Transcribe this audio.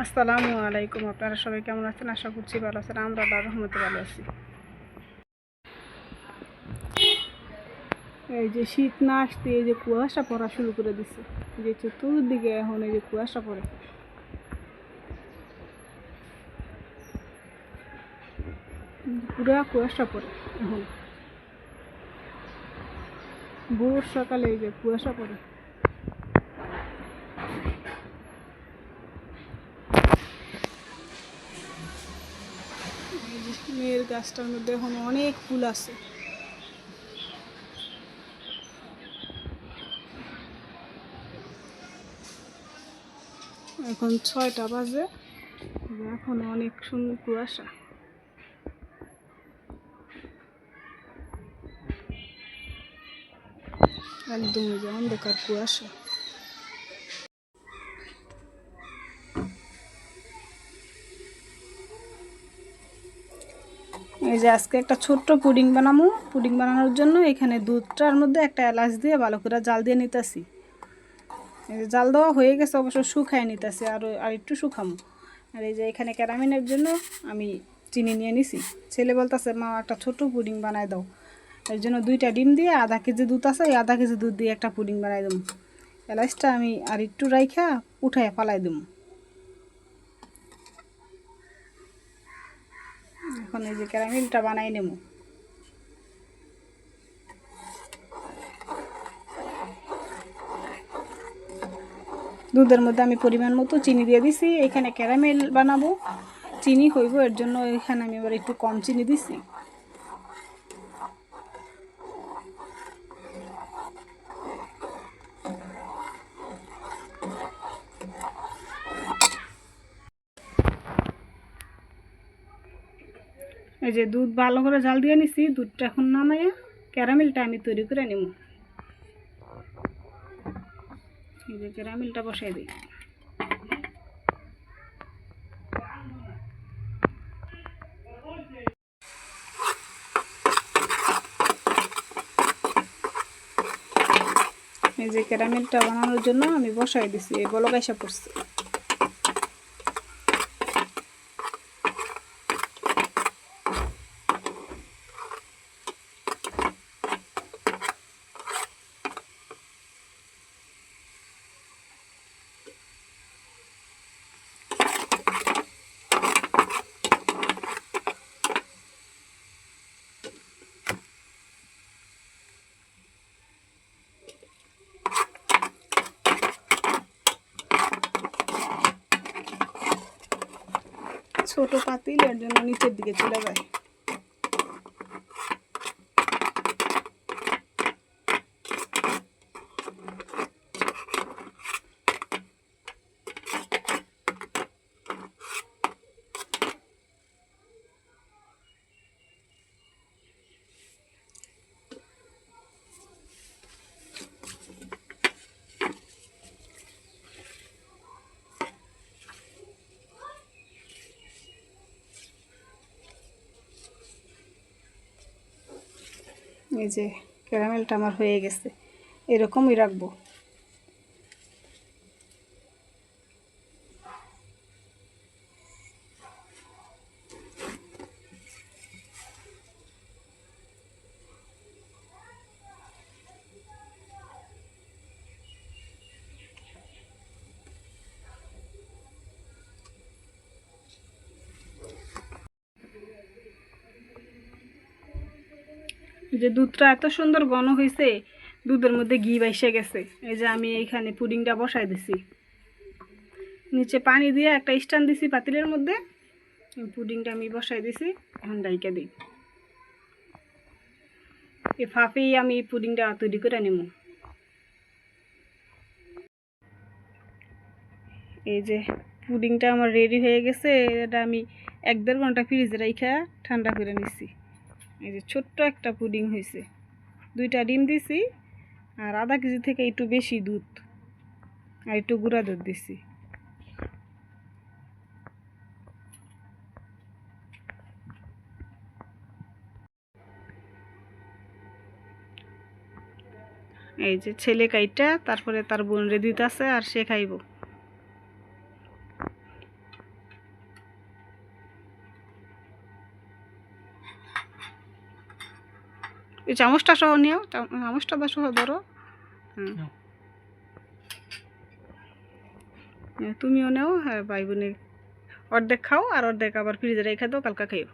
আসসালামু আলাইকুম। আপনারা সবাই কেমন আছেন? আশা করছি ভালো আছেন। আমরা আল্লাহর রহমতে ভালো আছি। এই যে শীত না আসতে এই যে কুয়াশা পড়া শুরু করে দিচ্ছে, যে চতুর্দিকে এখন এই যে কুয়াশা পড়ে, পুরা কুয়াশা পড়ে। এখন ভোর সকালে এই যে কুয়াশা পড়ে। এই যে মেয়ের গাছটার মধ্যে এখন অনেক ফুল আছে। এখন 6টা বাজে, এখন অনেক সুন্দর কুয়াশা, একদম এই যে অন্ধকার কুয়াশা। এই যে আজকে একটা ছোট্ট পুডিং বানাবো। পুডিং বানানোর জন্য এখানে দুধটার মধ্যে একটা এলাচ দিয়ে ভালো করে জাল দিয়ে নিতেছি। এই যে জাল দেওয়া হয়ে গেছে, অবশ্য শুকায় নিতেছি, আর একটু শুকামো। আর এই যে এখানে ক্যারামেলের জন্য আমি চিনি নিয়ে নিছি। ছেলে বলতেছে মা একটা ছোট পুডিং বানায় দাও। এর জন্য 2টা ডিম দিয়ে আধা কেজি দুধ আছে, ওই আধা কেজি দুধ দিয়ে একটা পুডিং বানাই দেবো। এলাচটা আমি আর একটু রাইখা উঠায় ফালাই দেবো। এখন এই যে ক্যারামেলটা বানাই নেবো। দুধের মধ্যে আমি পরিমাণ মতো চিনি দিয়ে দিছি। এখানে ক্যারামেল বানাবো, চিনি হইব, এর জন্য এখানে আমি এবার একটু কম চিনি দিছি। এই যে দুধ ভালো করে জাল দিয়ে নিছি, দুধটা এখন নামাইয়া ক্যারামেলটা আমি তৈরি করে নেব। এই যে ক্যারামেলটা বসাই দিই। এই যে ক্যারামেলটা বানানোর জন্য আমি বসাই দিছি, এই বলক আইসা পড়ছে। ছোট পাতিল, এর জন্য নিচের দিকে চলে যায়। এই যে ক্যারামেলটা আমার হয়ে গেছে, এরকমই রাখবো। যে দুধটা এত সুন্দর ঘন হয়েছে, দুধের মধ্যে ঘি বাইসে গেছে। এই যে আমি এইখানে পুডিংটা বসাই দিছি, নিচে পানি দিয়ে একটা স্ট্যান্ড দিছি পাতিলের মধ্যে। পুডিংটা আমি বসাই দিছি, এখন ডাইকা দিই। এই ফাঁপেই আমি পুডিংটা তৈরি করে নেব। এই যে পুডিংটা আমার রেডি হয়ে গেছে, এটা আমি 1-1.5 ঘন্টা ফ্রিজে রাইখা ঠান্ডা করে নিছি। এই যে ছোট্ট একটা পুডিং হয়েছে। 2টা ডিম দিছি, আর আধা কেজি থেকে একটু বেশি দুধ আর একটু গুঁড়া দুধ দিছি। এই যে ছেলে কাইটা তারপরে তার বোন রে দিতেছে, আর সে খাইব। এই চামচটা সহ নিও, চামচটা বা সহ ধরো। তুমিও নেও, হ্যাঁ ভাই বোনে অর্ধেক খাও আর অর্ধেক আবার ফ্রিজে রেখে দাও, কালকে খাইও।